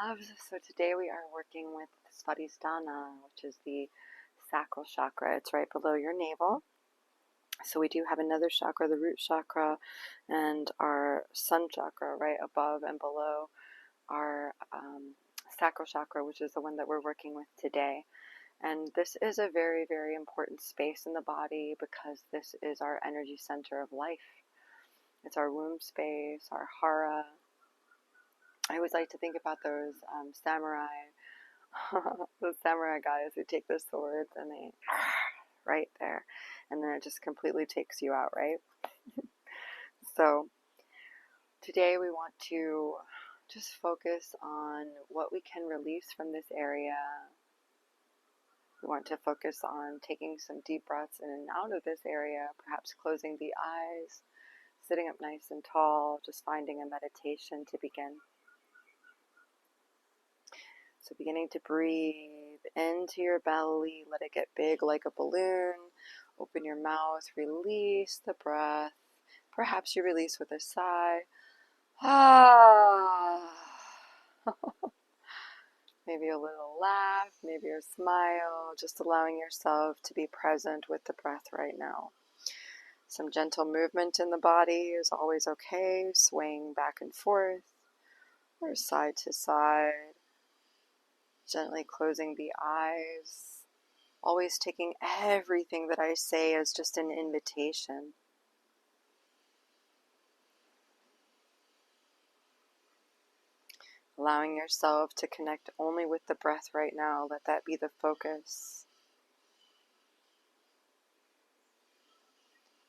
loves. So today we are working with Svadhisthana, which is the sacral chakra. It's right below your navel. So we do have another chakra, the root chakra, and our sun chakra right above and below our sacral chakra, which is the one that we're working with today. And this is a very, very important space in the body because this is our energy center of life. It's our womb space, our hara. I always like to think about those samurai, those samurai guys who take their swords and they right there, and then it just completely takes you out, right? So today we want to just focus on what we can release from this area. We want to focus on taking some deep breaths in and out of this area, perhaps closing the eyes, sitting up nice and tall, just finding a meditation to begin. So beginning to breathe into your belly, let it get big like a balloon. Open your mouth, release the breath. Perhaps you release with a sigh. Maybe a little laugh, maybe a smile, just allowing yourself to be present with the breath right now. Some gentle movement in the body is always okay, swaying back and forth or side to side. Gently closing the eyes, always taking everything that I say as just an invitation. Allowing yourself to connect only with the breath right now. Let that be the focus.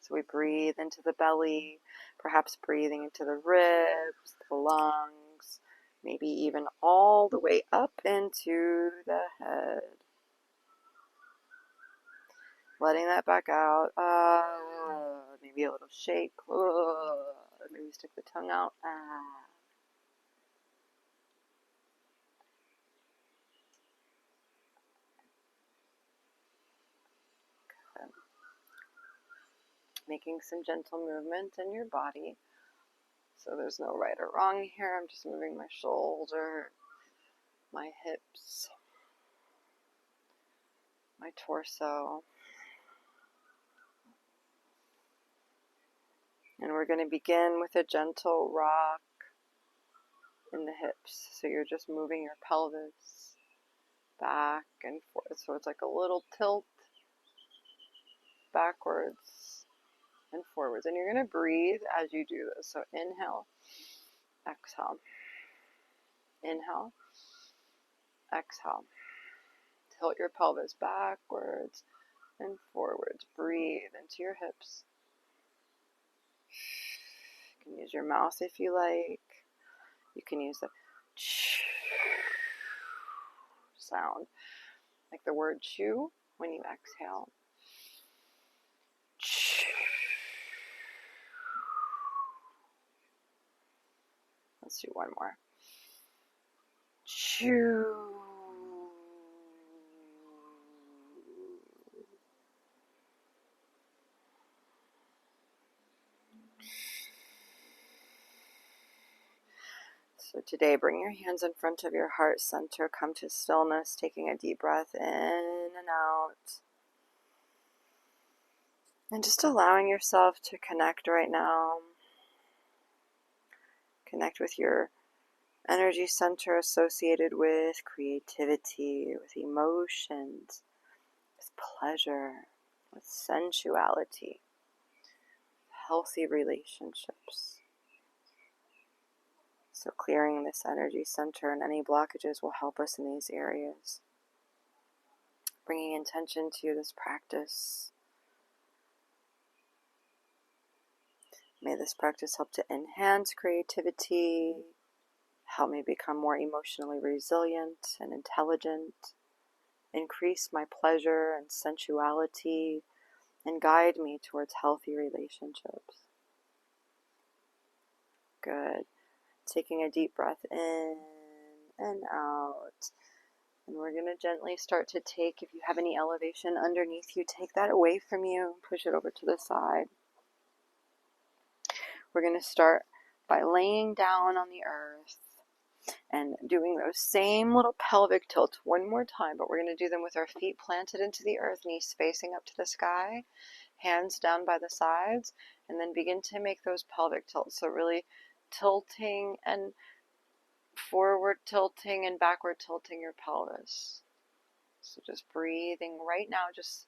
So we breathe into the belly, perhaps breathing into the ribs, the lungs, maybe even all the way up into the head. Letting that back out. Maybe a little shake. Maybe stick the tongue out. Good. Making some gentle movement in your body. So there's no right or wrong here. I'm just moving my shoulder, my hips, my torso. And we're going to begin with a gentle rock in the hips. So you're just moving your pelvis back and forth. So it's like a little tilt backwards and forwards. And you're going to breathe as you do this. So inhale, exhale. Inhale, exhale. Tilt your pelvis backwards and forwards. Breathe into your hips. You can use your mouth if you like. You can use the sound, like the word chew when you exhale. Let's do one more. Chew. So today, bring your hands in front of your heart center. Come to stillness, taking a deep breath in and out. And just allowing yourself to connect right now. Connect with your energy center associated with creativity, with emotions, with pleasure, with sensuality, healthy relationships. So clearing this energy center and any blockages will help us in these areas. Bringing intention to this practice. May this practice help to enhance creativity, help me become more emotionally resilient and intelligent, increase my pleasure and sensuality, and guide me towards healthy relationships. Good. Taking a deep breath in and out. And we're going to gently start to take, if you have any elevation underneath you, take that away from you, push it over to the side. We're going to start by laying down on the earth, and doing those same little pelvic tilts one more time, but we're going to do them with our feet planted into the earth, knees facing up to the sky, hands down by the sides, and then begin to make those pelvic tilts. So really tilting and forward tilting and backward tilting your pelvis. So just breathing right now, just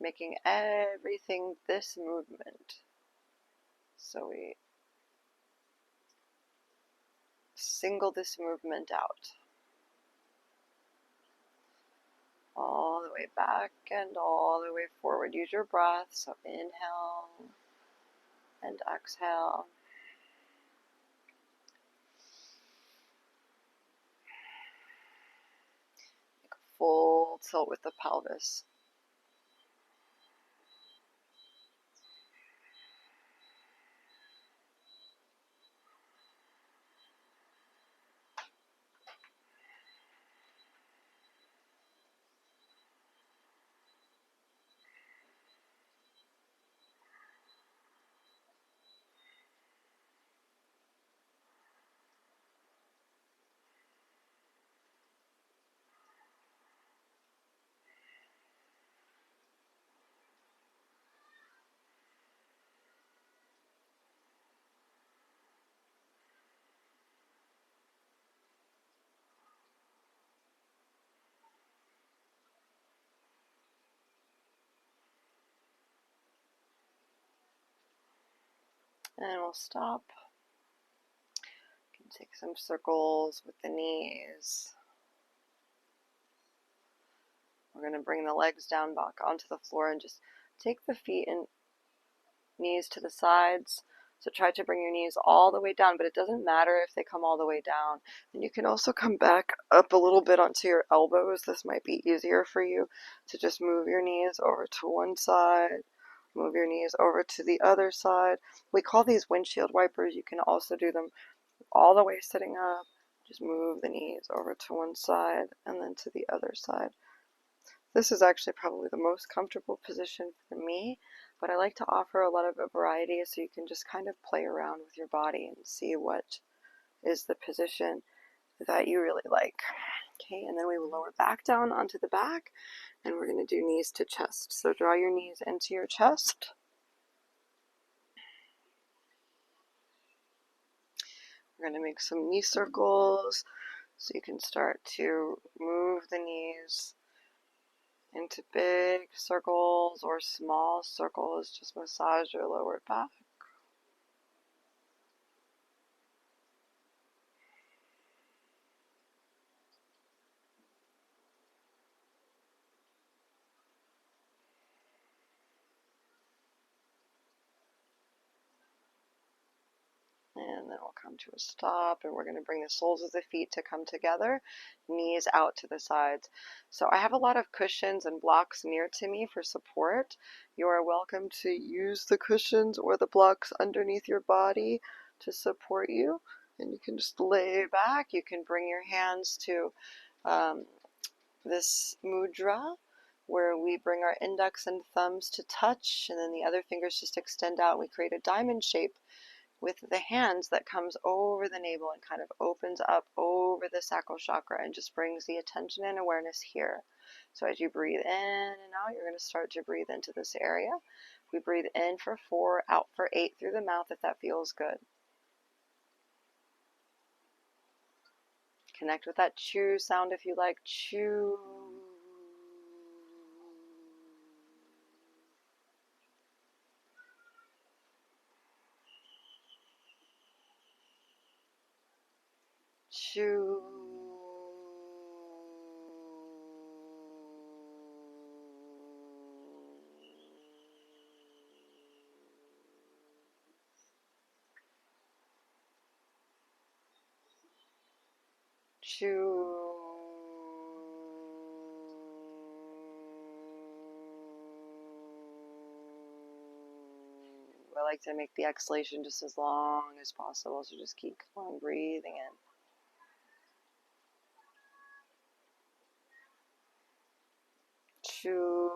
making everything this movement. So we single this movement out. All the way back and all the way forward. Use your breath. So inhale and exhale. Make a full tilt with the pelvis. And we'll stop. You can take some circles with the knees. We're going to bring the legs down back onto the floor and just take the feet and knees to the sides. So try to bring your knees all the way down, but it doesn't matter if they come all the way down. And you can also come back up a little bit onto your elbows. This might be easier for you to just move your knees over to one side, move your knees over to the other side. We call these windshield wipers. You can also do them all the way sitting up. Just move the knees over to one side and then to the other side. This is actually probably the most comfortable position for me, but I like to offer a lot of a variety so you can just kind of play around with your body and see what is the position that you really like. Okay, and then we will lower back down onto the back, and we're going to do knees to chest. So draw your knees into your chest. We're going to make some knee circles, so you can start to move the knees into big circles or small circles. Just massage your lower back. And then we'll come to a stop, and we're going to bring the soles of the feet to come together, knees out to the sides. So I have a lot of cushions and blocks near to me for support. You are welcome to use the cushions or the blocks underneath your body to support you. And you can just lay back. You can bring your hands to this mudra, where we bring our index and thumbs to touch, and then the other fingers just extend out. We create a diamond shape with the hands that comes over the navel and kind of opens up over the sacral chakra and just brings the attention and awareness here. So as you breathe in and out, you're going to start to breathe into this area. We breathe in for 4, out for 8 through the mouth if that feels good. Connect with that chew sound if you like. Chew. Chew. Chew. I like to make the exhalation just as long as possible, so just keep on breathing in. Chew.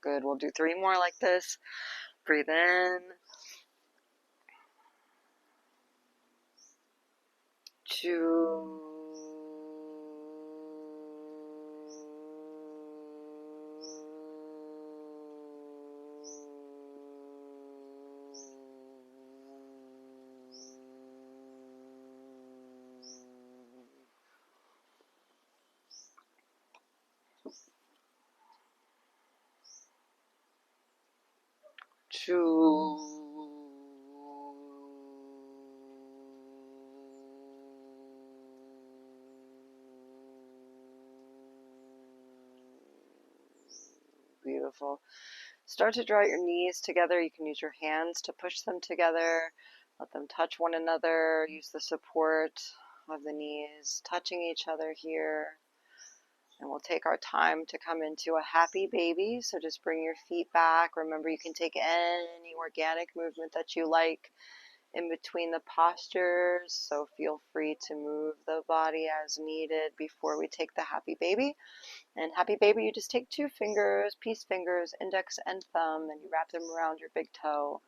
Good. We'll do 3 more like this. Breathe in. 2. Beautiful. Start to draw your knees together. You can use your hands to push them together. Let them touch one another. Use the support of the knees touching each other here. And we'll take our time to come into a happy baby. So just bring your feet back. Remember, you can take any organic movement that you like in between the postures. So feel free to move the body as needed before we take the happy baby. And happy baby, you just take 2 fingers, peace fingers, index and thumb, and you wrap them around your big toe.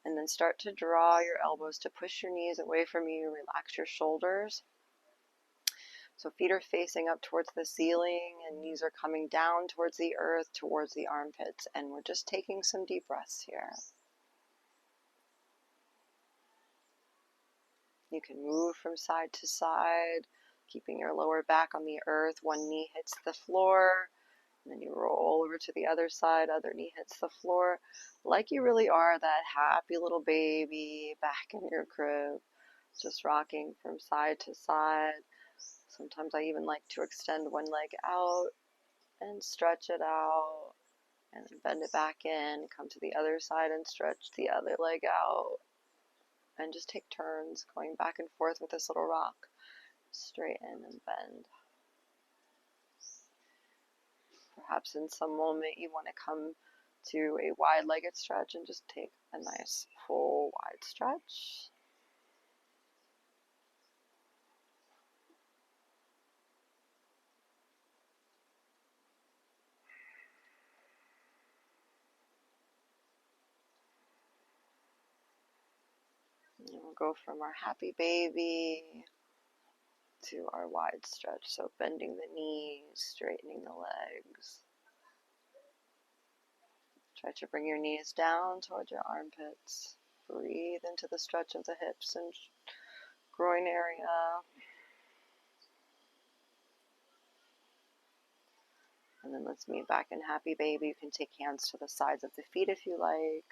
And then start to draw your elbows to push your knees away from you. Relax your shoulders. So feet are facing up towards the ceiling and knees are coming down towards the earth, towards the armpits. And we're just taking some deep breaths here. You can move from side to side, keeping your lower back on the earth. One knee hits the floor, and then you roll over to the other side. Other knee hits the floor, like you really are that happy little baby back in your crib, just rocking from side to side. Sometimes I even like to extend one leg out and stretch it out, and then bend it back in, come to the other side and stretch the other leg out, and just take turns going back and forth with this little rock. Straighten and bend. Perhaps in some moment you want to come to a wide-legged stretch and just take a nice full wide stretch. And we'll go from our happy baby to our wide stretch. So bending the knees, straightening the legs. Try to bring your knees down towards your armpits. Breathe into the stretch of the hips and groin area. And then let's meet back in happy baby. You can take hands to the sides of the feet if you like,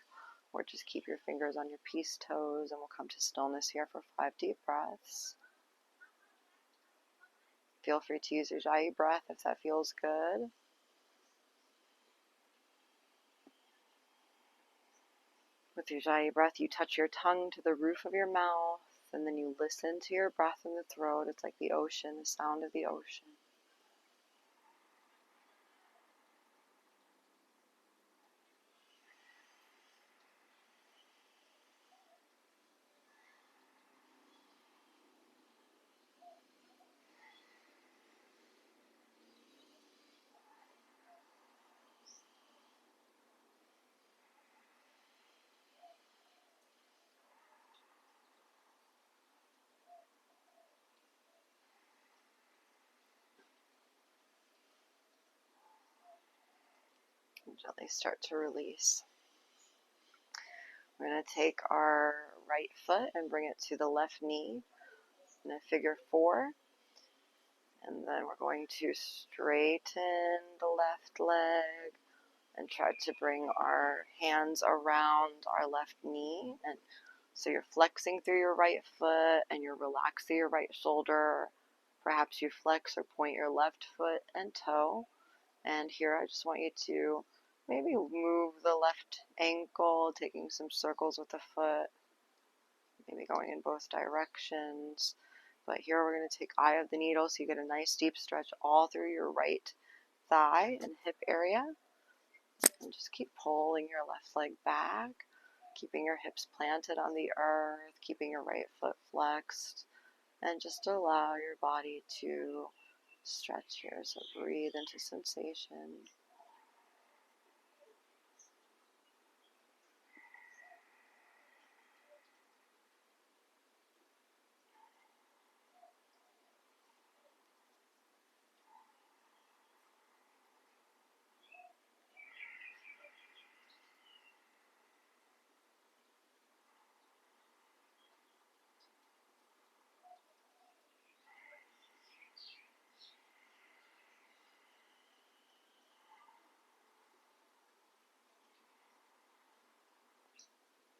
or just keep your fingers on your peace toes, and we'll come to stillness here for 5 deep breaths. Feel free to use your Ujjayi breath if that feels good. With your Ujjayi breath, you touch your tongue to the roof of your mouth, and then you listen to your breath in the throat. It's like the ocean, the sound of the ocean. And gently start to release. We're going to take our right foot and bring it to the left knee in a figure 4. And then we're going to straighten the left leg and try to bring our hands around our left knee. And so you're flexing through your right foot and you're relaxing your right shoulder. Perhaps you flex or point your left foot and toe. And here I just want you to maybe move the left ankle, taking some circles with the foot, maybe going in both directions. But here we're going to take eye of the needle so you get a nice deep stretch all through your right thigh and hip area. And just keep pulling your left leg back, keeping your hips planted on the earth, keeping your right foot flexed, and just allow your body to stretch here. So breathe into sensation.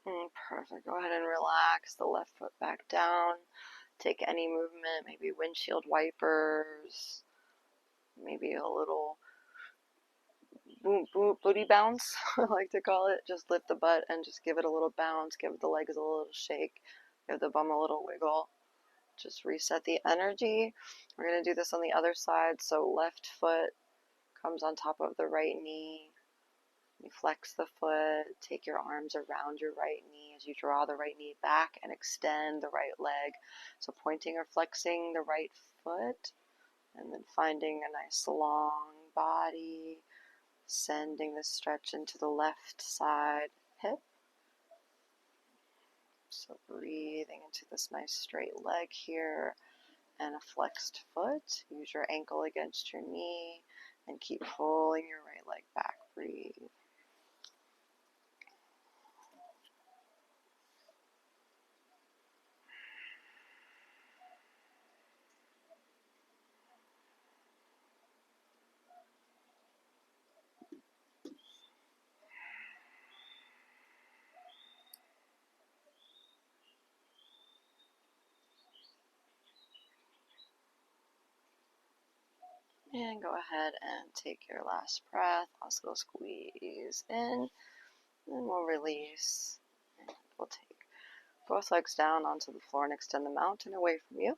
Perfect. Go ahead and relax the left foot back down. Take any movement, maybe windshield wipers, maybe a little booty bounce, I like to call it. Just lift the butt and just give it a little bounce, give the legs a little shake, give the bum a little wiggle. Just reset the energy. We're going to do this on the other side. So left foot comes on top of the right knee. You flex the foot, take your arms around your right knee as you draw the right knee back and extend the right leg. So pointing or flexing the right foot, and then finding a nice long body, sending the stretch into the left side hip. So breathing into this nice straight leg here and a flexed foot. Use your ankle against your knee and keep pulling your right leg back. Breathe. And go ahead and take your last breath. Also squeeze in, and we'll release. And we'll take both legs down onto the floor and extend the mountain away from you.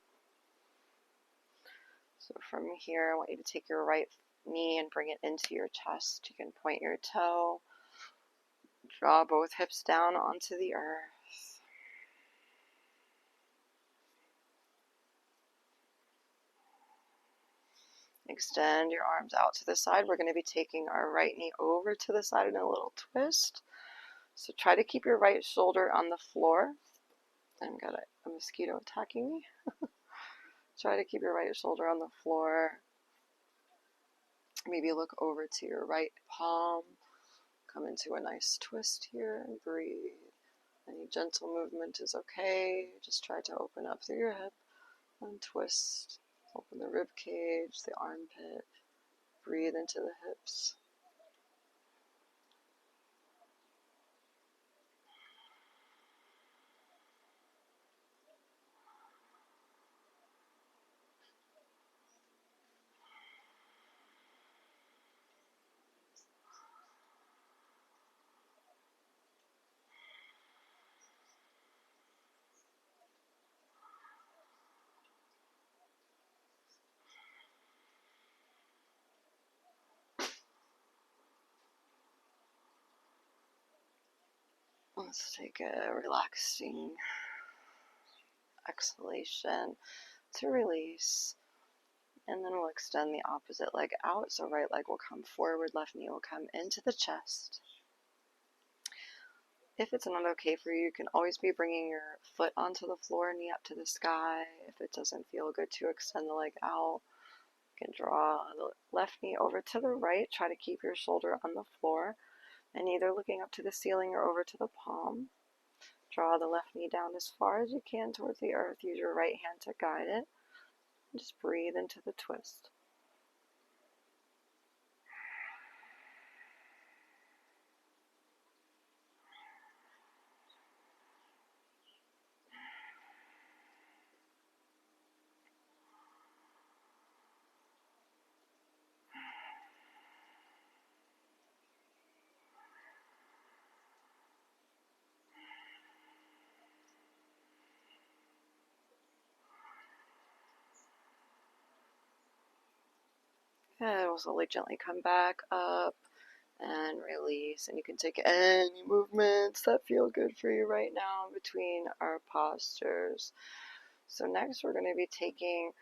So from here, I want you to take your right knee and bring it into your chest. You can point your toe, draw both hips down onto the earth. Extend your arms out to the side. We're going to be taking our right knee over to the side in a little twist. So try to keep your right shoulder on the floor. I've got a mosquito attacking me. Try to keep your right shoulder on the floor. Maybe look over to your right palm. Come into a nice twist here and breathe. Any gentle movement is okay. Just try to open up through your hip and twist. Open the rib cage, the armpit. Breathe into the hips. Let's take a relaxing exhalation to release. And then we'll extend the opposite leg out. So right leg will come forward, left knee will come into the chest. If it's not okay for you, you can always be bringing your foot onto the floor, knee up to the sky. If it doesn't feel good to extend the leg out, you can draw the left knee over to the right. Try to keep your shoulder on the floor and either looking up to the ceiling or over to the palm. Draw the left knee down as far as you can towards the earth. Use your right hand to guide it. And just breathe into the twist. And we'll slowly gently come back up and release. And you can take any movements that feel good for you right now between our postures. So next we're going to be taking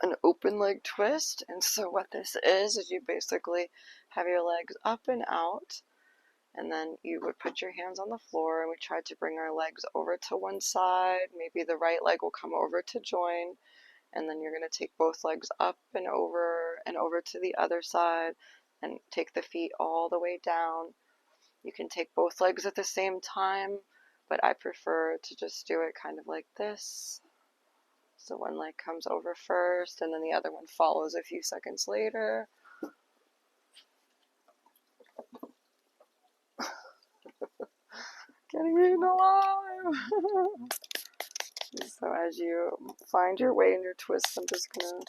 an open leg twist. And so what this is you basically have your legs up and out. And then you would put your hands on the floor and we try to bring our legs over to one side. Maybe the right leg will come over to join. And then you're going to take both legs up and over to the other side and take the feet all the way down. You can take both legs at the same time, but I prefer to just do it kind of like this. So one leg comes over first and then the other one follows a few seconds later. Getting eaten alive. So as you find your way in your twist, I'm just gonna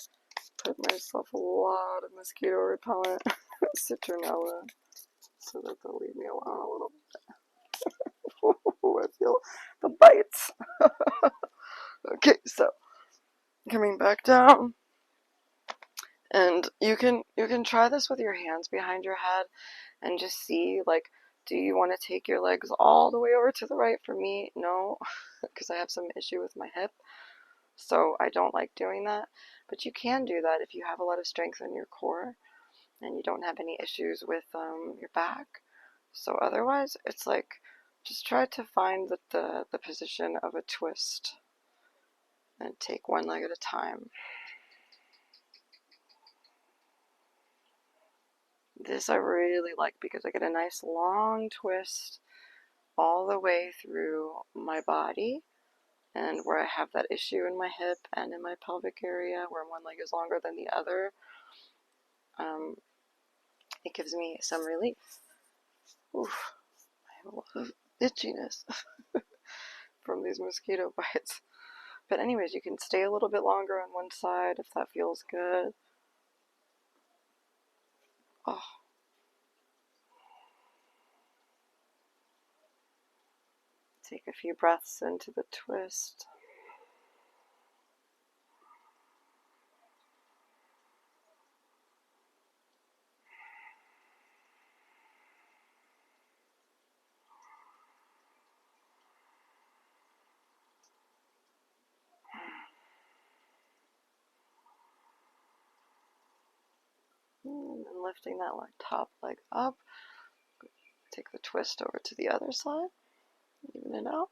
put myself a lot of mosquito repellent, citronella, so that they'll leave me alone a little bit. I feel the bites. Okay, so coming back down, and you can try this with your hands behind your head, and just see, like, do you want to take your legs all the way over to the right? For me, no, because I have some issue with my hip, so I don't like doing that. But you can do that if you have a lot of strength in your core and you don't have any issues with your back. So otherwise, it's like, just try to find the position of a twist and take one leg at a time. This I really like because I get a nice long twist all the way through my body, and where I have that issue in my hip and in my pelvic area where one leg is longer than the other, it gives me some relief. Oof, I have a lot of itchiness from these mosquito bites. But anyways, you can stay a little bit longer on one side if that feels good. Oh. Take a few breaths into the twist. And then lifting that top leg up. Take the twist over to the other side. Even it out.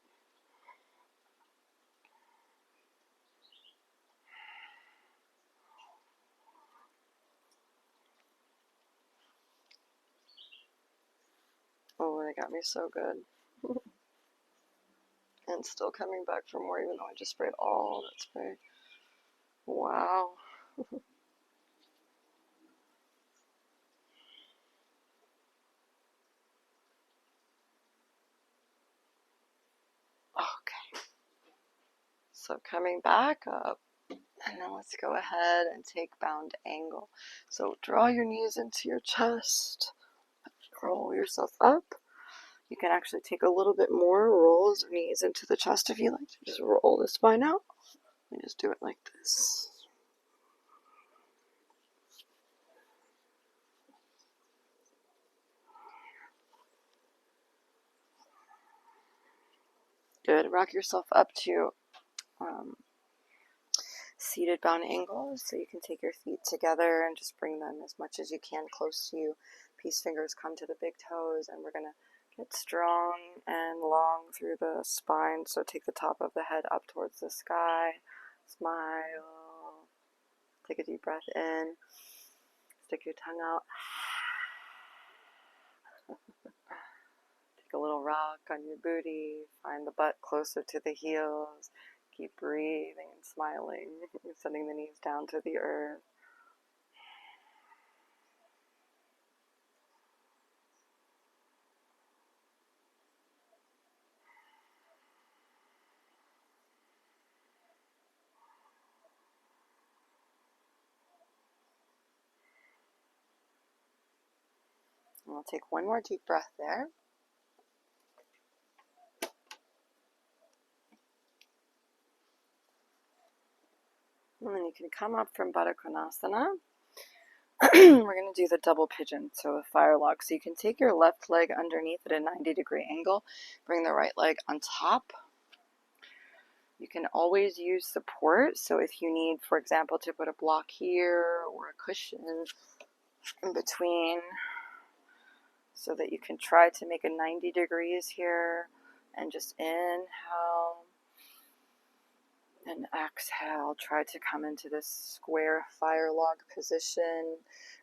Oh, they got me so good. And still coming back for more, even though I just sprayed all that spray. Wow. Okay. So coming back up, and then let's go ahead and take bound angle. So draw your knees into your chest. Roll yourself up. You can actually take a little bit more, roll your knees into the chest if you like. Just roll the spine out. And just do it like this. Good. Rock yourself up to seated bound angle, so you can take your feet together and just bring them as much as you can close to you. Peace fingers come to the big toes, and we're going to get strong and long through the spine. So take the top of the head up towards the sky. Smile. Take a deep breath in. Stick your tongue out. Take a little rock on your booty. Find the butt closer to the heels. Keep breathing and smiling, sending the knees down to the earth. And we'll take one more deep breath there. And then you can come up from Baddha Konasana. We're going to do the double pigeon, so a fire log. So you can take your left leg underneath at a 90-degree angle, bring the right leg on top. You can always use support, so if you need, for example, to put a block here or a cushion in between, so that you can try to make a 90 degrees here, and just inhale and exhale. Try to come into this square fire log position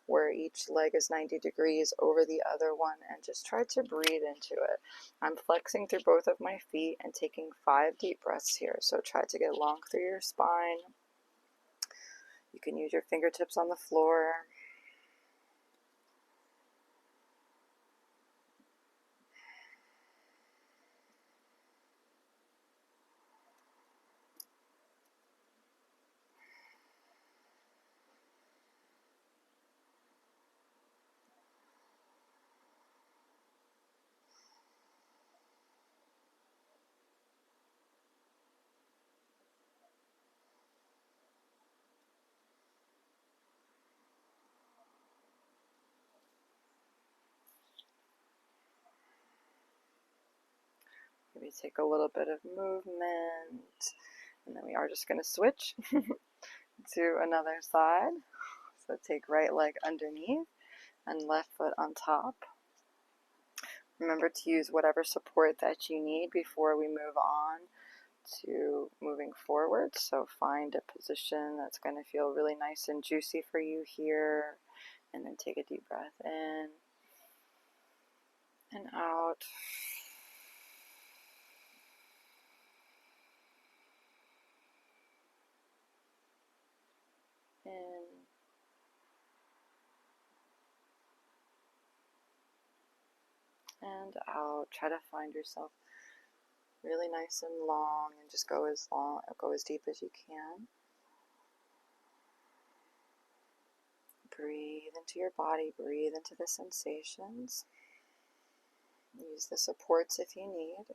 where each leg is 90 degrees over the other one, and just try to breathe into it. I'm flexing through both of my feet and taking 5 deep breaths here, so try to get long through your spine. You can use your fingertips on the floor. Maybe take a little bit of movement, and then we are just going to switch to another side. So take right leg underneath and left foot on top. Remember to use whatever support that you need before we move on to moving forward. So find a position that's going to feel really nice and juicy for you here, and then take a deep breath in and out. In and out. Try to find yourself really nice and long, and just go as deep as you can. Breathe into your body, breathe into the sensations. Use the supports if you need.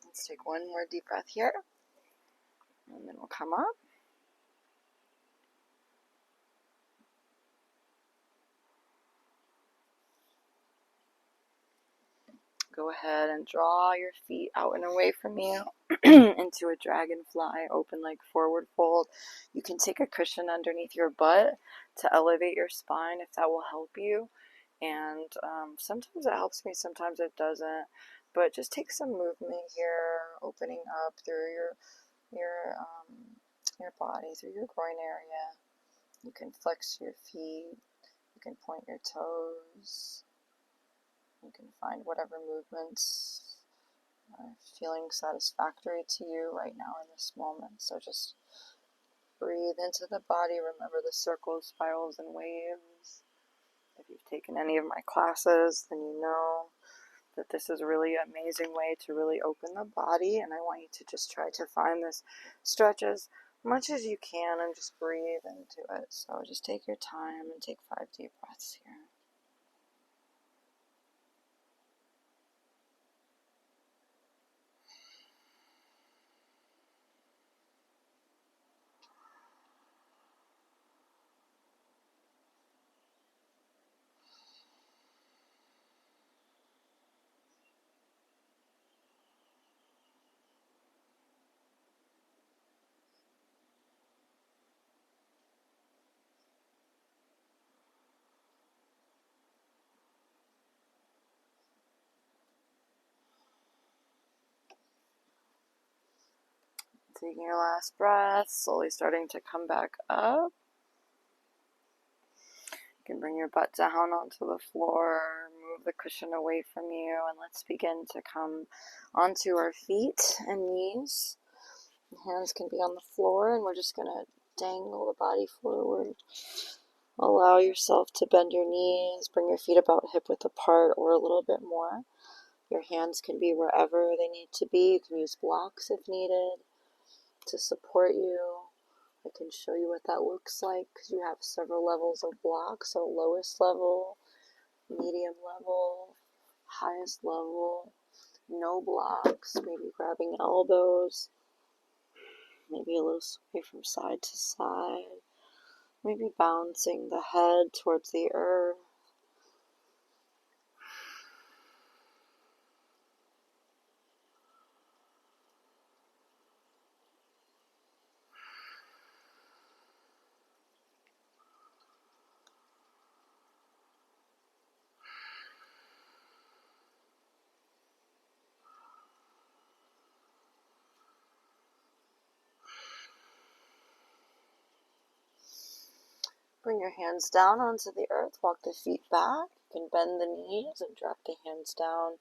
Let's take one more deep breath here, and then we'll come up. Go ahead and draw your feet out and away from you into a dragonfly, open leg forward fold. You can take a cushion underneath your butt to elevate your spine if that will help you. And sometimes it helps me, sometimes it doesn't. But just take some movement here, opening up through your body, through your groin area. You can flex your feet. You can point your toes. You can find whatever movements are feeling satisfactory to you right now in this moment. So just breathe into the body. Remember the circles, spirals, and waves. If you've taken any of my classes, then you know that this is a really amazing way to really open the body. And I want you to just try to find this stretch as much as you can and just breathe into it. So just take your time and take 5 deep breaths here. Taking your last breath, slowly starting to come back up. You can bring your butt down onto the floor, move the cushion away from you, and let's begin to come onto our feet and knees. Hands can be on the floor, and we're just going to dangle the body forward. Allow yourself to bend your knees, bring your feet about hip-width apart or a little bit more. Your hands can be wherever they need to be. You can use blocks if needed to support you. I can show you what that looks like because you have several levels of blocks. So lowest level, medium level, highest level, no blocks, maybe grabbing elbows, maybe a little sway from side to side, maybe bouncing the head towards the earth. Bring your hands down onto the earth, walk the feet back. You can bend the knees and drop the hands down.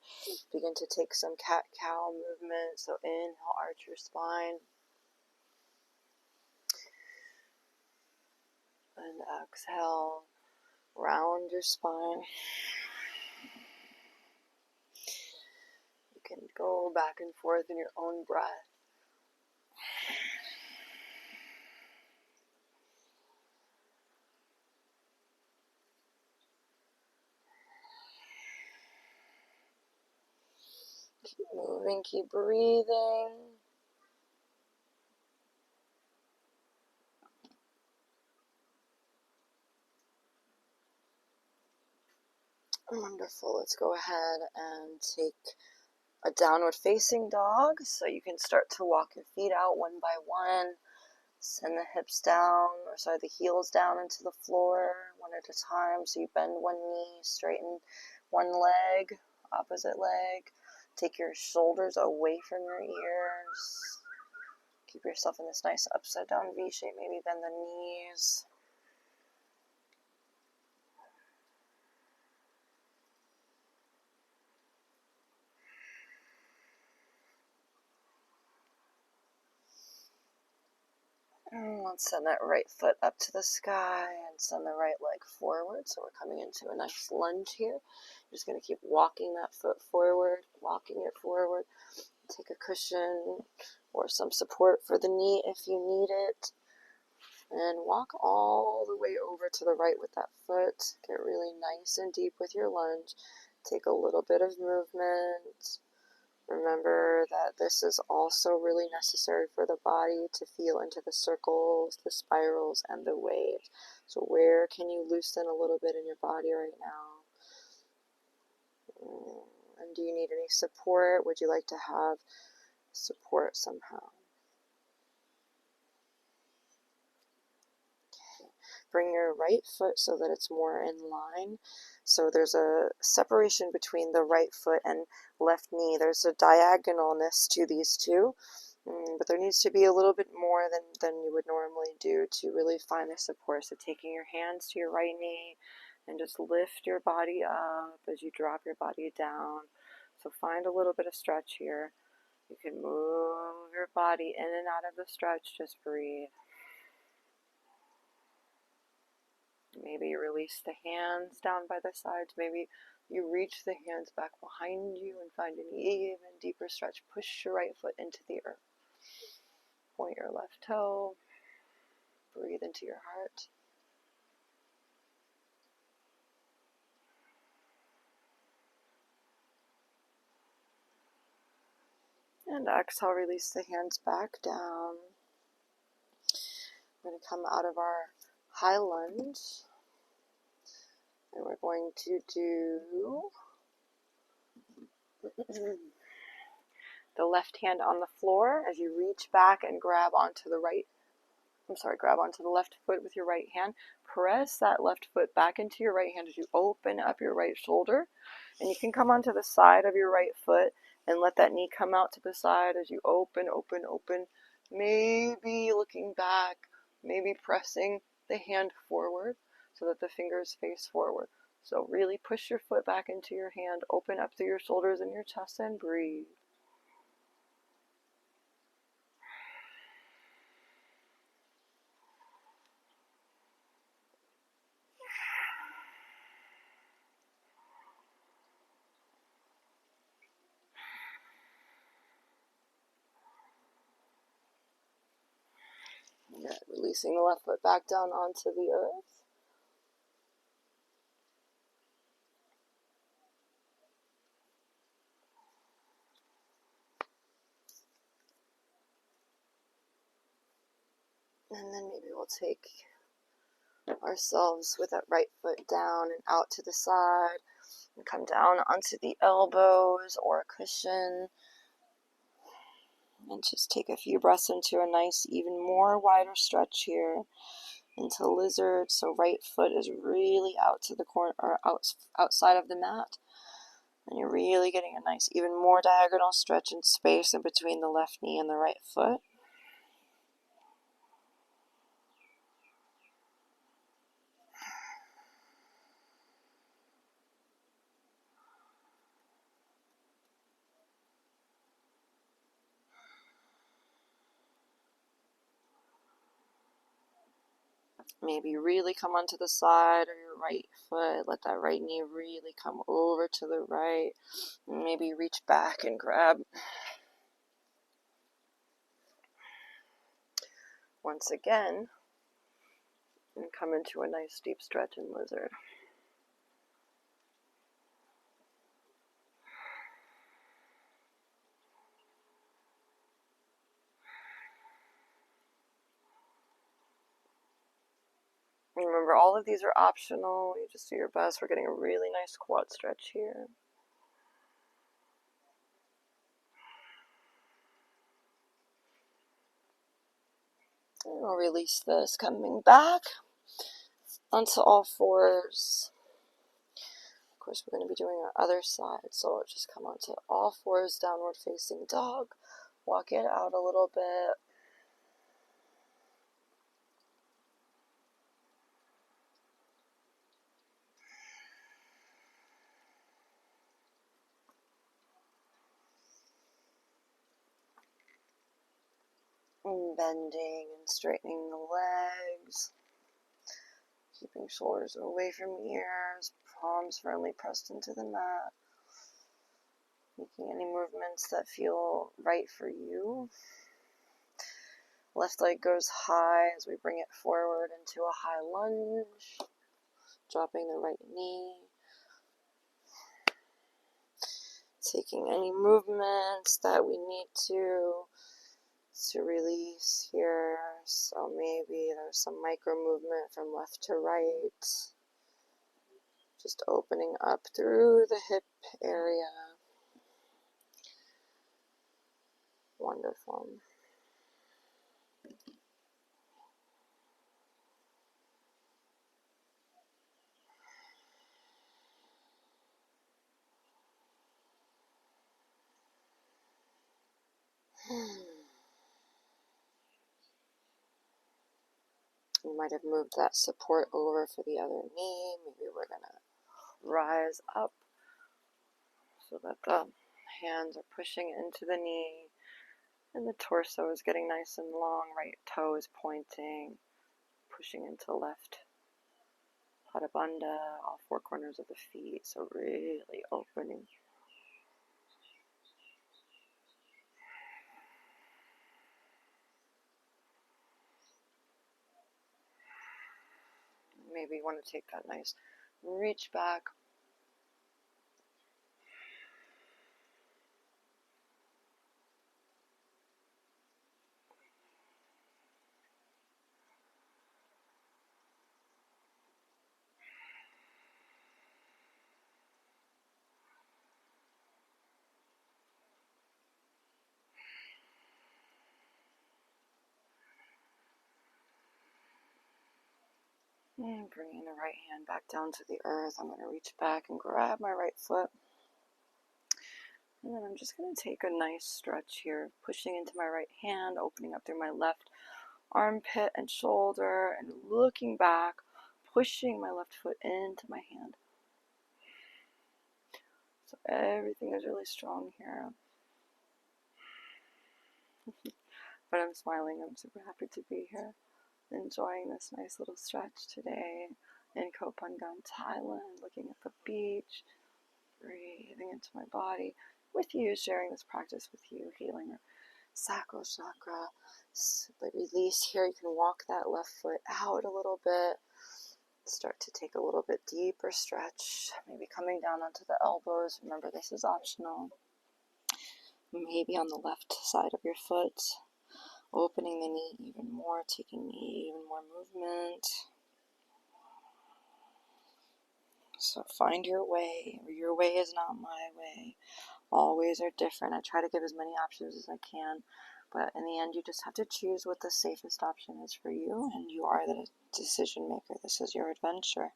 Begin to take some cat-cow movement. So inhale, arch your spine. And exhale, round your spine. You can go back and forth in your own breath. Keep moving, keep breathing. Wonderful. Let's go ahead and take a downward facing dog. So you can start to walk your feet out one by one. Send the hips down, or sorry, the heels down into the floor one at a time. So you bend one knee, straighten one leg, opposite leg. Take your shoulders away from your ears. Keep yourself in this nice upside down V shape. Maybe bend the knees. And let's send that right foot up to the sky and send the right leg forward. So we're coming into a nice lunge here. You're just going to keep walking that foot forward, walking it forward. Take a cushion or some support for the knee if you need it. And walk all the way over to the right with that foot. Get really nice and deep with your lunge. Take a little bit of movement. Remember that this is also really necessary for the body to feel into the circles, the spirals, and the waves. So where can you loosen a little bit in your body right now? And do you need any support? Would you like to have support somehow? Bring your right foot so that it's more in line. So there's a separation between the right foot and left knee. There's a diagonalness to these two, but there needs to be a little bit more than you would normally do to really find the support. So taking your hands to your right knee and just lift your body up as you drop your body down. So find a little bit of stretch here. You can move your body in and out of the stretch. Just breathe. Maybe you release the hands down by the sides. Maybe you reach the hands back behind you and find an even deeper stretch. Push your right foot into the earth. Point your left toe. Breathe into your heart. And exhale, release the hands back down. We're going to come out of our high lunge. And we're going to do the left hand on the floor as you reach back and grab onto the left foot with your right hand. Press that left foot back into your right hand as you open up your right shoulder. And you can come onto the side of your right foot and let that knee come out to the side as you open. Maybe looking back, maybe pressing the hand forward so that the fingers face forward. So really push your foot back into your hand, open up through your shoulders and your chest, and breathe. Good. Releasing the left foot back down onto the earth. And then maybe we'll take ourselves with that right foot down and out to the side and come down onto the elbows or a cushion. And just take a few breaths into a nice, even more wider stretch here into lizard. So right foot is really out to the corner or outside of the mat. And you're really getting a nice, even more diagonal stretch and space in between the left knee and the right foot. Maybe really come onto the side of your right foot. Let that right knee really come over to the right. Maybe reach back and grab. Once again, and come into a nice deep stretch in lizard. Remember, all of these are optional. You just do your best. We're getting a really nice quad stretch here. And we'll release this, coming back onto all fours. Of course, we're going to be doing our other side, so we'll just come onto all fours, downward facing dog. Walk it out a little bit. And bending and straightening the legs. Keeping shoulders away from ears, palms firmly pressed into the mat. Making any movements that feel right for you. Left leg goes high as we bring it forward into a high lunge. Dropping the right knee. Taking any movements that we need to release here. So maybe there's some micro movement from left to right. Just opening up through the hip area. Wonderful. You might have moved that support over for the other knee. Maybe we're going to rise up so that the hands are pushing into the knee and the torso is getting nice and long. Right toe is pointing, pushing into left Pada Bandha, all four corners of the feet. So really opening. Maybe you want to take that nice reach back. And bringing the right hand back down to the earth. I'm going to reach back and grab my right foot. And then I'm just going to take a nice stretch here, pushing into my right hand, opening up through my left armpit and shoulder, and looking back, pushing my left foot into my hand. So everything is really strong here. But I'm smiling. I'm super happy to be here, enjoying this nice little stretch today in Koh Phangan, Thailand, looking at the beach, breathing into my body with you, sharing this practice with you, healing our sacral chakra. The release here, you can walk that left foot out a little bit. Start to take a little bit deeper stretch, maybe coming down onto the elbows. Remember, this is optional. Maybe on the left side of your foot, opening the knee even more, taking even more movement. So find your way, or your way is not my way. All ways are different. I try to give as many options as I can, but in the end, you just have to choose what the safest option is for you, and you are the decision maker. This is your adventure.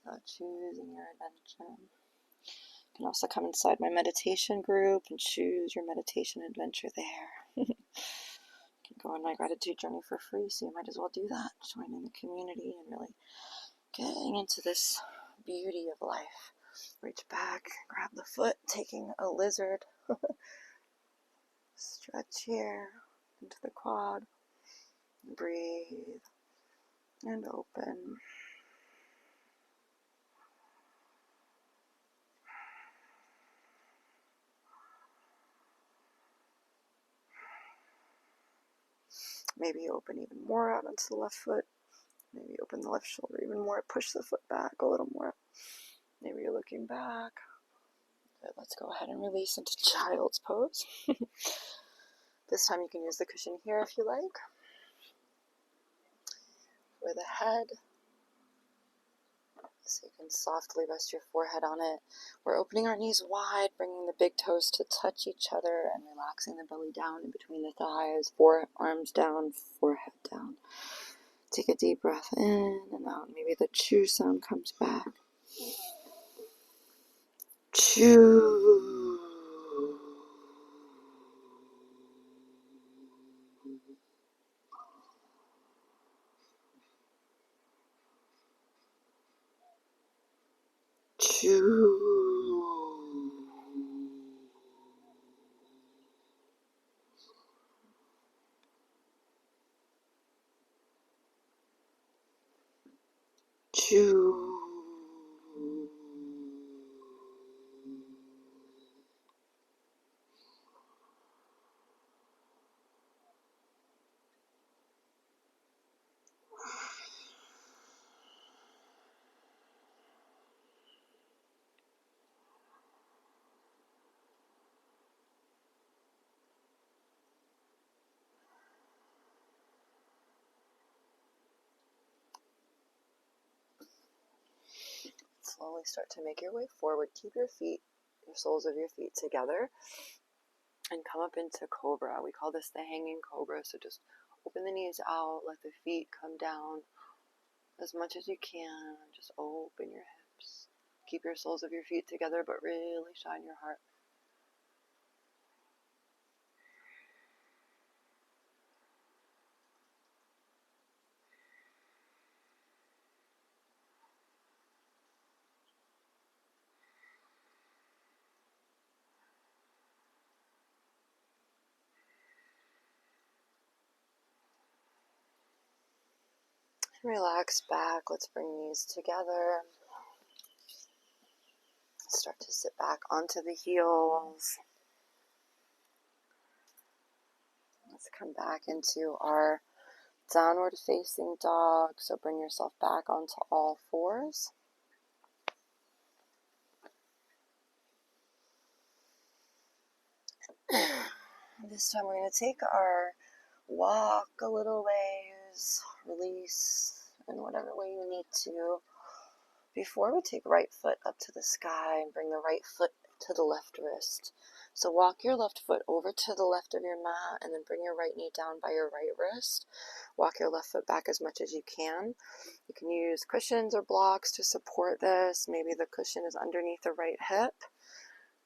So choosing your adventure. You can also come inside my meditation group and choose your meditation adventure there. You can go on my gratitude journey for free, so you might as well do that. Joining the community and really getting into this beauty of life. Reach back, grab the foot, taking a lizard. Stretch here into the quad. Breathe and open. Maybe open even more out onto the left foot. Maybe open the left shoulder even more. Push the foot back a little more. Maybe you're looking back. Good, let's go ahead and release into child's pose. This time you can use the cushion here if you like. for the head. So you can softly rest your forehead on it. We're opening our knees wide, bringing the big toes to touch each other and relaxing the belly down in between the thighs, forearms down, forehead down. Take a deep breath in and out. Maybe the chew sound comes back. Chew. Chew. Chew. Slowly start to make your way forward. Keep your soles of your feet together, and come up into cobra. We call this the hanging cobra. So just open the knees out, let the feet come down as much as you can. Just open your hips. Keep your soles of your feet together, but really shine your heart. Relax back. Let's bring knees together. Start to sit back onto the heels. Let's come back into our downward facing dog. So bring yourself back onto all fours. This time we're going to take our walk a little ways, release in whatever way you need to. Before we take right foot up to the sky and bring the right foot to the left wrist. So walk your left foot over to the left of your mat and then bring your right knee down by your right wrist. Walk your left foot back as much as you can. You can use cushions or blocks to support this. Maybe the cushion is underneath the right hip.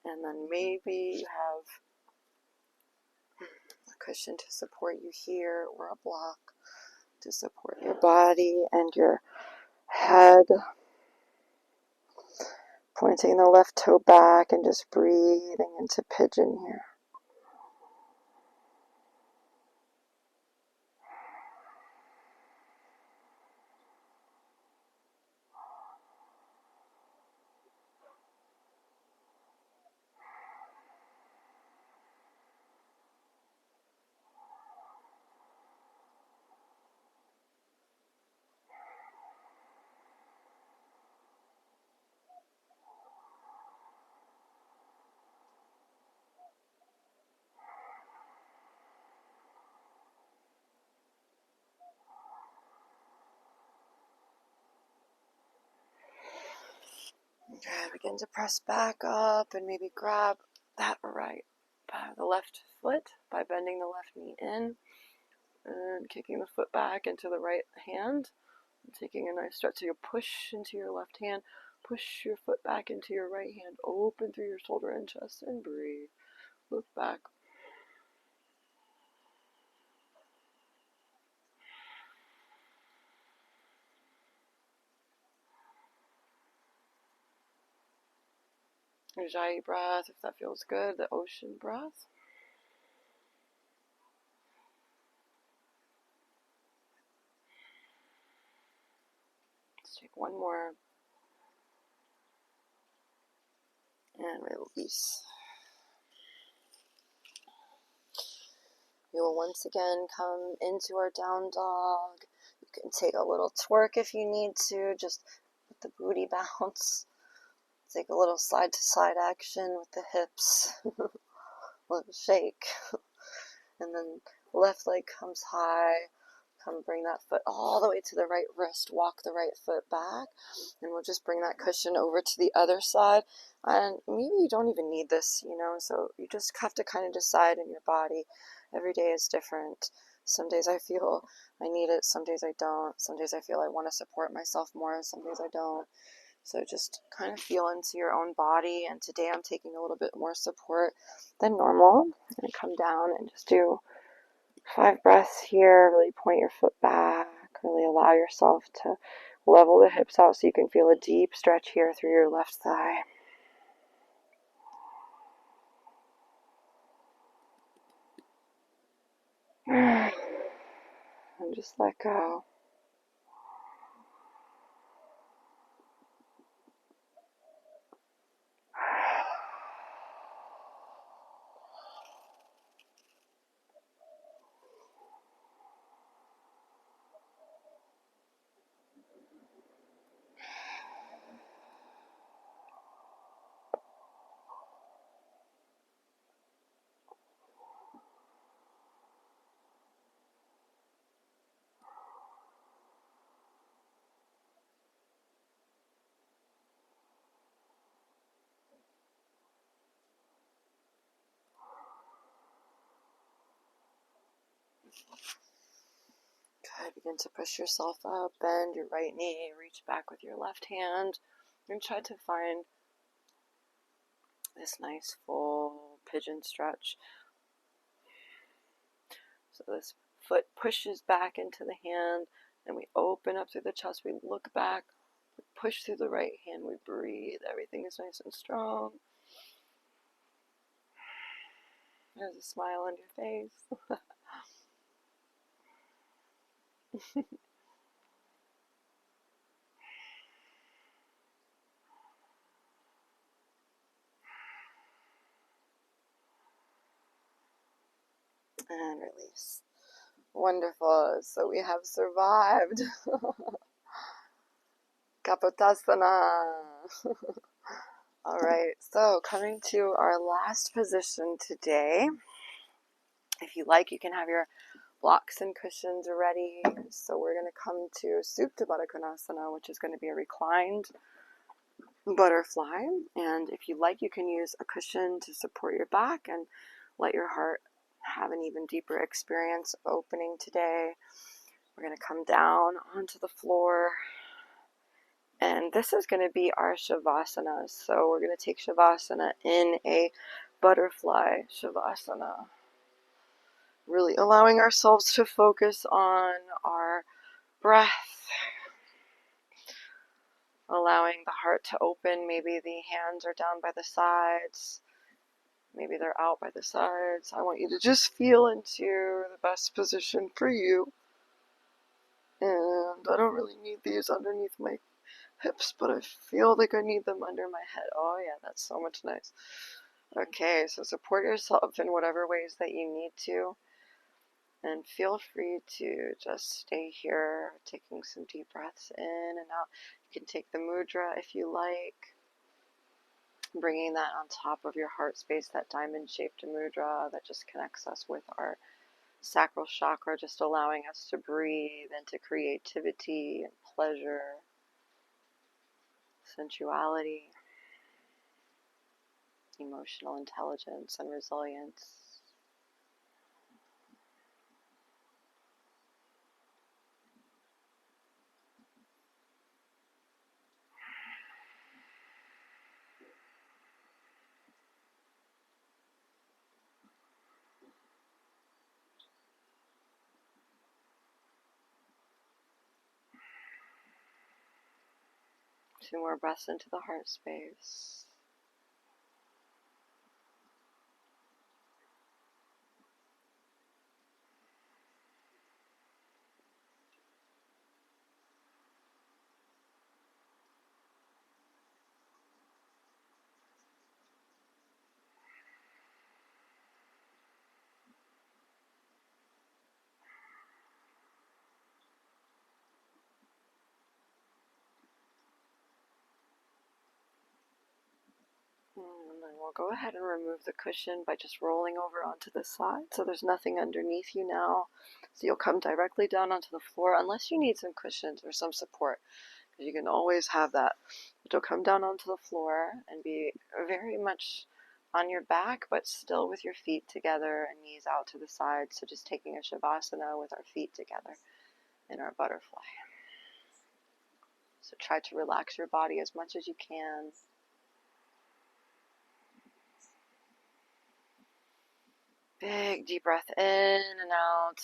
And then maybe you have a cushion to support you here or a block to support your body and your head. Pointing the left toe back and just breathing into pigeon here. Okay, begin to press back up and maybe grab that the left foot by bending the left knee in and kicking the foot back into the right hand. And taking a nice stretch, so you push into your left hand, push your foot back into your right hand, open through your shoulder and chest and breathe. Look back. Ujjayi breath, if that feels good, the ocean breath. Let's take one more. And release. We will once again come into our down dog. You can take a little twerk if you need to, just let the booty bounce. Take a little side to side action with the hips. Little shake. And then left leg comes high. Come bring that foot all the way to the right wrist. Walk the right foot back. And we'll just bring that cushion over to the other side. And maybe you don't even need this, so you just have to kind of decide in your body. Every day is different. Some days I feel I need it. Some days I don't. Some days I feel I want to support myself more. Some days I don't. So just kind of feel into your own body. And today I'm taking a little bit more support than normal. I'm going to come down and just do 5 breaths here. Really point your foot back. Really allow yourself to level the hips out so you can feel a deep stretch here through your left thigh. And just let go. Good. Begin to push yourself up. Bend your right knee. Reach back with your left hand. And try to find this nice full pigeon stretch. So this foot pushes back into the hand. And we open up through the chest. We look back. We push through the right hand. We breathe. Everything is nice and strong. There's a smile on your face. And release. Wonderful. So we have survived. Kapotasana. Alright, so coming to our last position today. If you like, you can have your blocks and cushions ready. So we're going to come to Supta Baddha Konasana, which is going to be a reclined butterfly. And if you like, you can use a cushion to support your back and let your heart have an even deeper experience of opening today. We're going to come down onto the floor. And this is going to be our Shavasana. So we're going to take Shavasana in a butterfly Shavasana. Really allowing ourselves to focus on our breath. Allowing the heart to open. Maybe the hands are down by the sides. Maybe they're out by the sides. I want you to just feel into the best position for you. And I don't really need these underneath my hips, but I feel like I need them under my head. Oh yeah, that's so much nice. Okay, so support yourself in whatever ways that you need to. And feel free to just stay here, taking some deep breaths in and out. You can take the mudra if you like. Bringing that on top of your heart space, that diamond-shaped mudra that just connects us with our sacral chakra, just allowing us to breathe into creativity and pleasure, sensuality, emotional intelligence, and resilience. Two more breaths into the heart space. we'll go ahead and remove the cushion by just rolling over onto the side. So there's nothing underneath you now. So you'll come directly down onto the floor unless you need some cushions or some support. Because you can always have that. But you'll come down onto the floor and be very much on your back, but still with your feet together and knees out to the side. So just taking a Shavasana with our feet together in our butterfly. So try to relax your body as much as you can. Big deep breath in and out.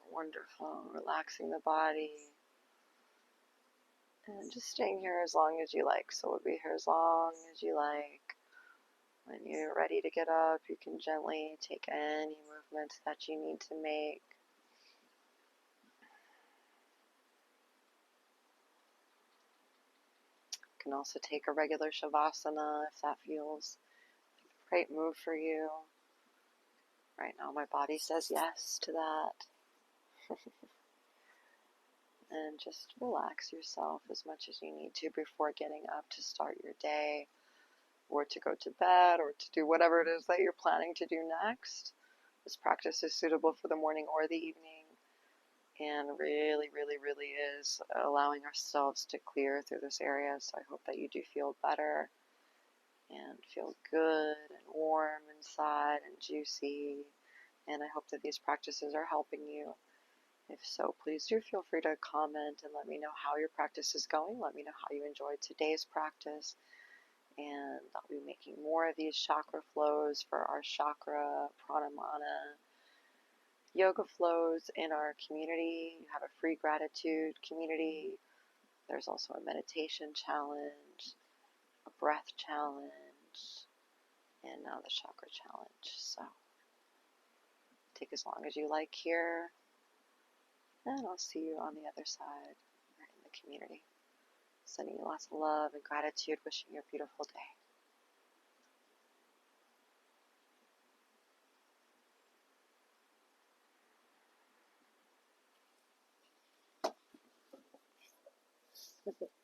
Wonderful. Relaxing the body. And just staying here as long as you like. So we'll be here as long as you like. When you're ready to get up, you can gently take any movements that you need to make. You can also take a regular Shavasana if that feels like the right move for you. Right now my body says yes to that. And just relax yourself as much as you need to before getting up to start your day, or to go to bed, or to do whatever it is that you're planning to do next. This practice is suitable for the morning or the evening, and really, really, really is allowing ourselves to clear through this area. So I hope that you do feel better and feel good and warm inside and juicy. And I hope that these practices are helping you. If so, please do feel free to comment and let me know how your practice is going. Let me know how you enjoyed today's practice. And I'll be making more of these chakra flows for our chakra, pranamana, yoga flows in our community. You have a free gratitude community. There's also a meditation challenge, a breath challenge, and now the chakra challenge. So take as long as you like here. And I'll see you on the other side in the community. Sending you lots of love and gratitude, wishing you a beautiful day.